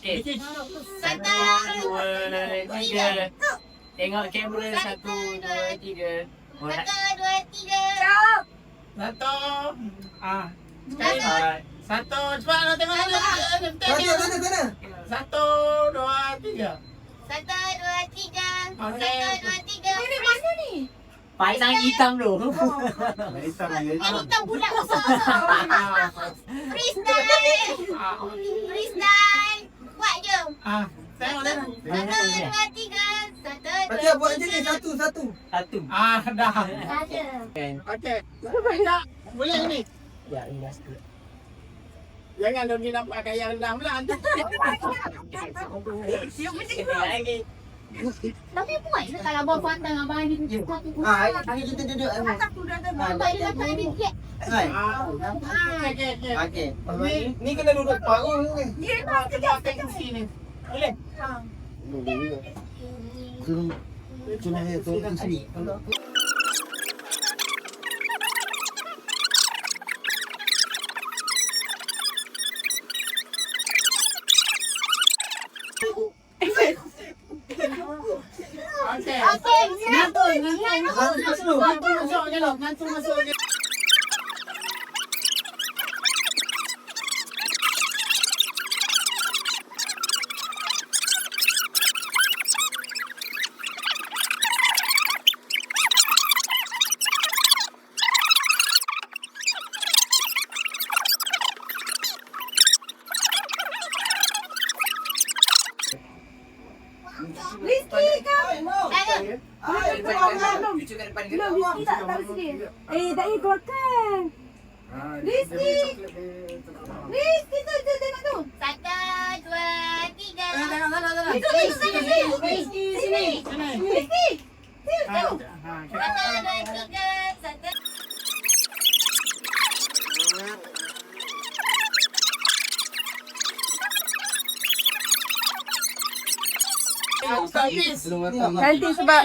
Okay. Satu, 2, 3. Tengok kamera. 1, 2, 3. satu, dua, tiga. Satu. Sekali. Alright. Satu. Cepat tengok sana. Sana. Satu, dua, tiga. Satu, dua, tiga. Okey. Satu, dua, tiga. Ini mana ni? Pasang hitam tu. Yang hitam budak besar. Freestyle. Freestyle. Buat je. Tengok sana. Satu, dua, tiga. Satu, Nanti dua, buat macam ni satu. Satu. Dah. Ada. Okey. Tak. Boleh ni. Ya, ini dah sikit. Jangan dong nak pakai yang rendah pula. Lagi. Tapi buat je kalau abang pantang abang ni. Hari kita duduk. Abang dia kata ni sikit. Okey. Ni kena duduk paruh ni. Kita akan ke sini. Boleh? Cuma saya turun sini. Okey. Okey. Masuk je loh. Masuk je. Rizky kau. Tak ikutkan. Rizky tu tengok tu. Satu, dua, tiga. Sini. Rizky. Satu, dua, tiga. Satu. Habis. Nanti sebab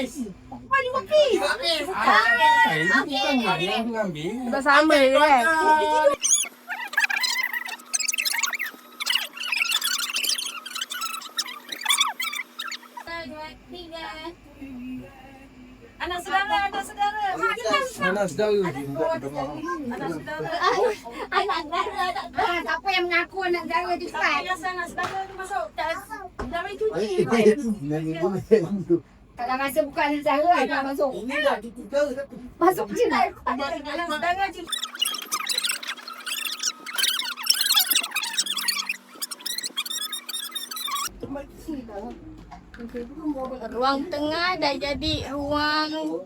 sebab sama je kan. Satu, dua, tiga. Anak saudara. Mana saudara? Anak saudara. Anak saudara. Siapa yang mengaku anak saudara tu kan? Biasa anak saudara tu masuk. Dah main cuci. Kalau rasa bukan anak saudara, tak masuk. Ini dah kita. Masuk je lah. Anak saudara je. Ruang tengah dah jadi ruang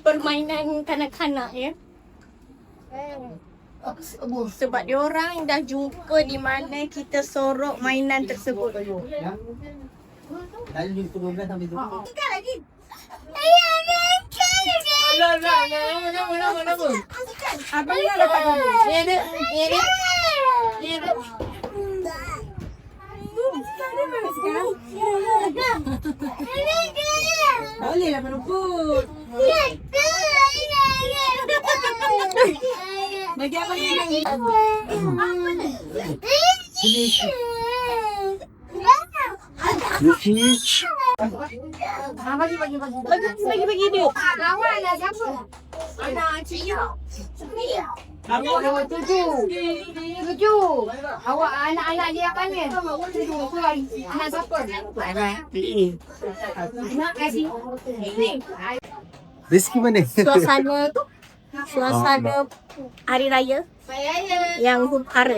permainan kanak-kanak ya. Sebab diorang dah jumpa di mana kita sorok mainan tersebut. Lalu 12 sampai 20. Kita lagi. Abang dah dapat kami. Ni ada. Boleh lah merumput. Bagi apa ni? Bagi dia. Kawan lah siapa? Anak Cia. Awak tujuh. Awak anak-anak dia apa ni? Tujuh. Anak siapa? Anak kasih. Rizky mana? Suasana hari raya yang hara.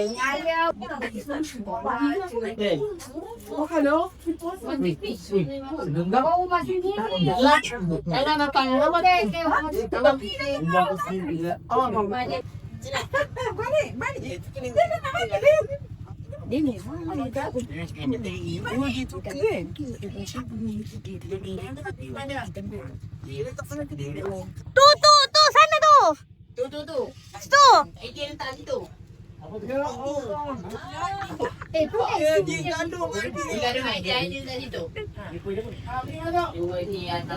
Oh, hello. Bawa masuk ni. Dalam apa? Balik. Dia ni. Tu sana tu. Tu. Tu. Dia letak situ. Tu Jika ada mai dia ada kat situ. Dua ni atas.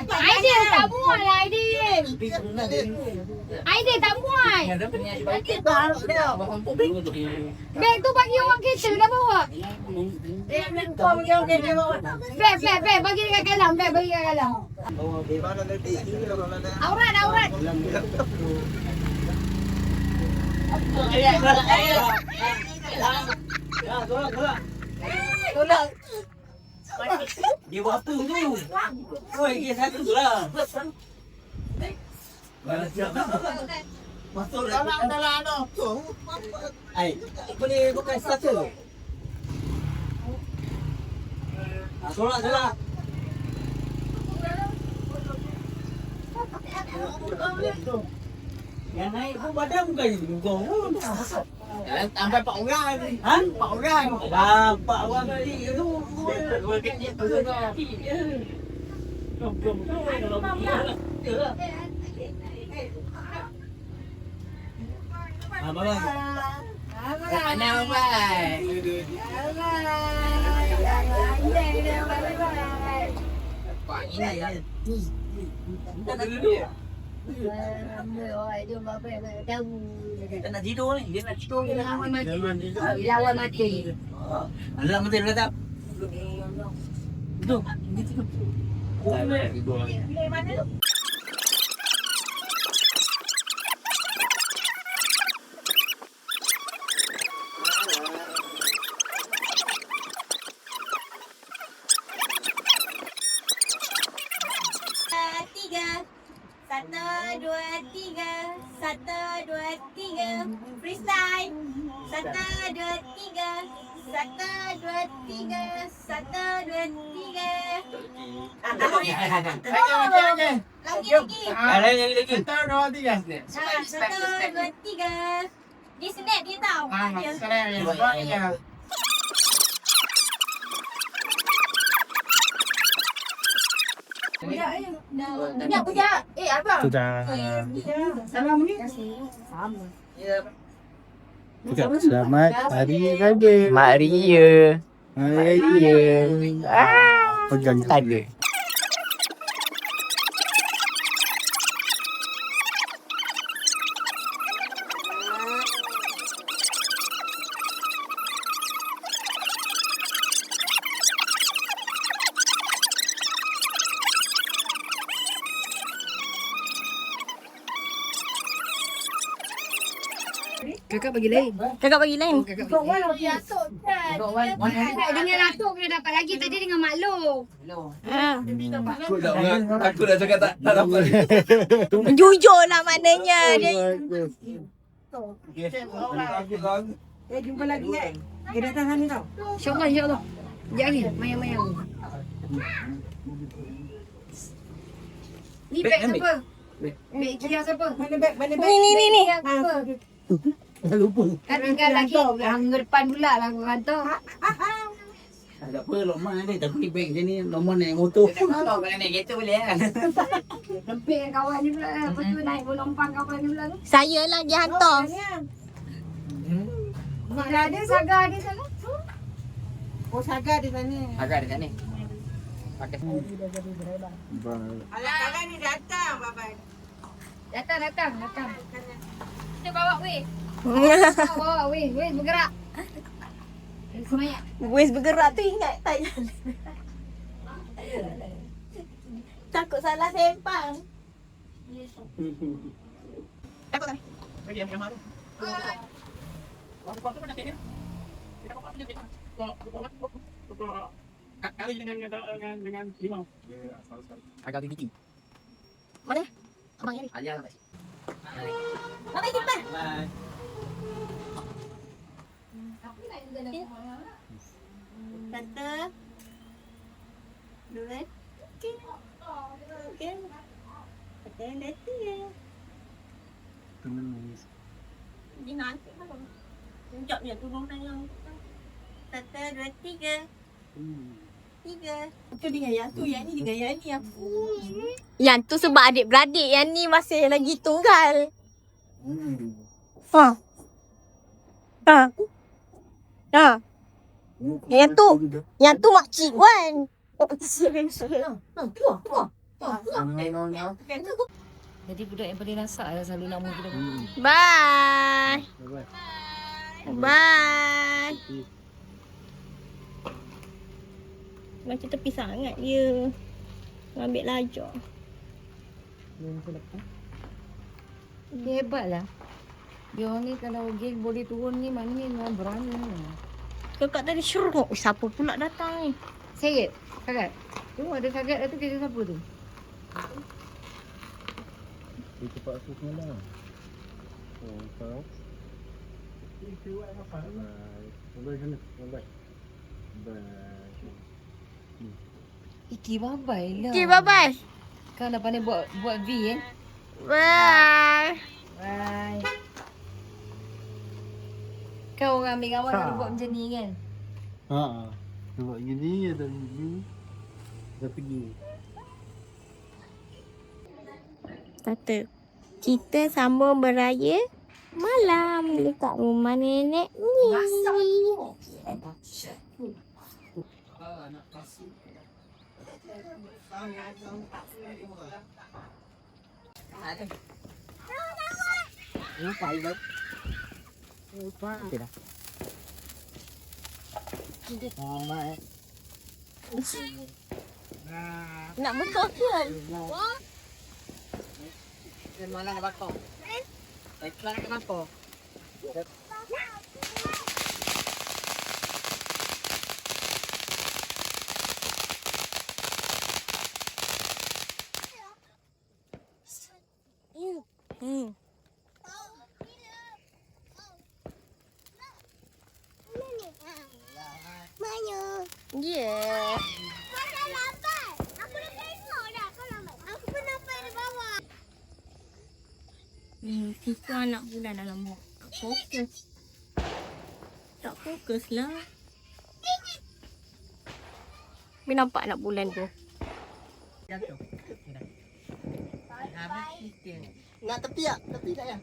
Aidil tak muat lah Aidil. Aidil tak muat. Beg tu bagi orang kereta dah bawa. Beg bagi dekat kalam. Beg bagi dekat kalam. Aurat. Tolong. Dia buat apa tu? Oi, dia satu tu lah. Masuk dalam tu. Ai, boleh bukan starter. Solat. Yang naik pun badan bukan gong. Sampai 4 orang ni. Ha? 4 orang. Dah 4 orang kecil tu. Dua kecil tu dah. Abang. Mana abang? Pak ini. Dia nak tidur ni. Dia nak tidur. Lawan mati. Alam mati dah tak? Tu. Satu, dua, tiga. Freestyle. 1, 2, 3. 1, 2, 3. 1, 2, 3. Lagi. Satu, dua, tiga. 1, 2, 3. Dia snap dia tahu. Sekarang yang sebagainya. Nak punya. Abang. Sudah. Salam ni. Selamat hari raya. Mak Ria. Hari raya. Pegang Tak ada. Kakak bagi lain. Kau mana dia atuk kan? Dengan atuk kena dapat lagi tadi dengan maklum. Aku dah cakap tak dapat. Jujur lah maknanya. Jumpa lagi kan? Dia datang sana tau. InsyaAllah. Jangan mayang-mayang. Ni beg siapa? Beg Kia siapa? Mana beg? Ni. Siapa? Kan tinggal lagi hang depan pula lah aku kata. Tak apa, Lokman ada. Tapi beg macam ni, Lokman naik motor. Kalau naik kereta boleh kan? Lempik kawan ni pula. Lepas tu naik penumpang kawan ni pula. Saya lah dia hantar. Mak dah ada Saga ada sana. Oh, Saga di sana. Agak dekat ni. Pakai. Alah, kakak ni datang, babai. Datang. Kita bawa weh. Bawa weh bergerak. Semangat. Wes bergerak tu ingat tak jalan. Takut salah sempang. Takut tak? Bagi yang maru. Kali dengan limau. Agak tinggi. Mana? Abang ni. Alia lah. Abang simpan. Satu, dua, tiga. Dia nanti kan. Sekejap dia turun tanya. 1, 2, 3. 3. Itu dengan yang tu, yang ni dengan yang ni apa? Yang tu sebab adik-beradik, yang ni masih lagi tunggal. Ha. Ha. Ha. Yang tu makcik Wan. Jadi budak yang paling rasak lah selalu nama kita. Bye. Bye. Macam tepi sangat dia. Ambil lajak. Dia hebat lah. Dia orang ni kalau geng boleh turun ni mana ni orang berani ni. Kakak tadi syuruk. Siapa pula datang ni? Seret. Kagat. Tu ada kagat tu kerja siapa tu? Dia cepat aku semalam. Oh, kau. Bye sana. Bye. Iki babai lah. Okay, bye-bye. Kau dah pandai buat V Bye. Bye. Kau orang ambil gambar kalau buat macam ni kan? Ha. Sebab gini ya dah gini. Dah pergi. Kata kita sama beraya malam dekat rumah nenek ni. Nak bekal kan? Malang ke bakar? Malang ke bakar? Yeah. Kita anak bulan dalam buat. Tak fokus. Tak fokus lah. Tapi nampak anak bulan tu. Nak tepi tak? Tepi tak ya?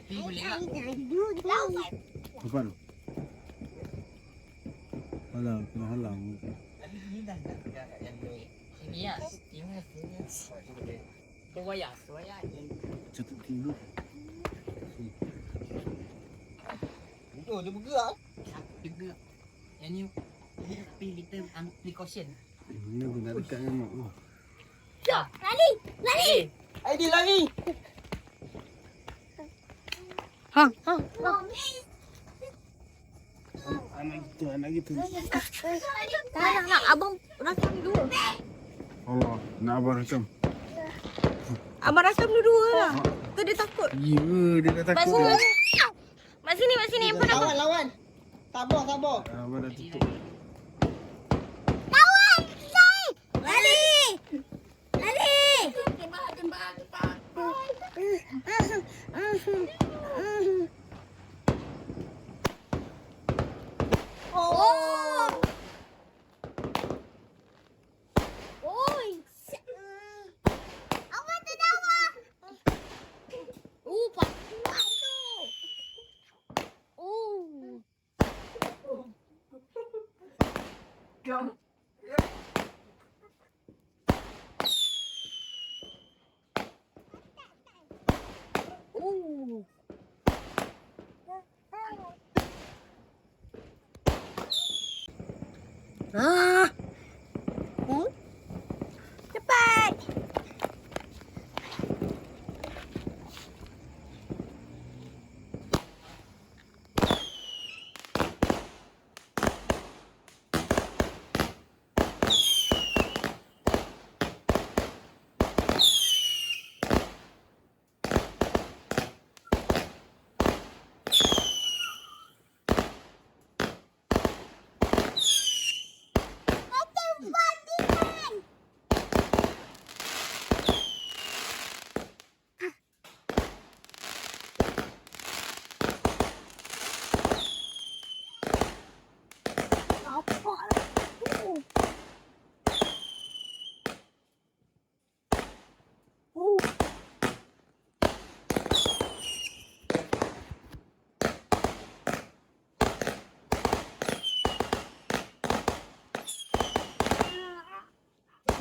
Tepi boleh tak? Apa tu? Halang, kena halang. Ini ya, ini. Sewaya. Cepat tidur. Dia bergerak. Dia bergerak. Yang ni tapi kita ambil precaution. Ini pun dah dekat dengan mak tu. Lari! Aidi lari. Ha. Anak kita. Tak nak abang rakam dua. Allah, nak abang rakam. Abang rakam dua lah. Tu dia takut. Ya, dia dah takut. Mak sini. Handphone abang. Lawan. Sabar. Abang dah tutup. Lari! Oh! Oi! Abang terdawa! Pak kuat tu! Cepat!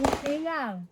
Pegang.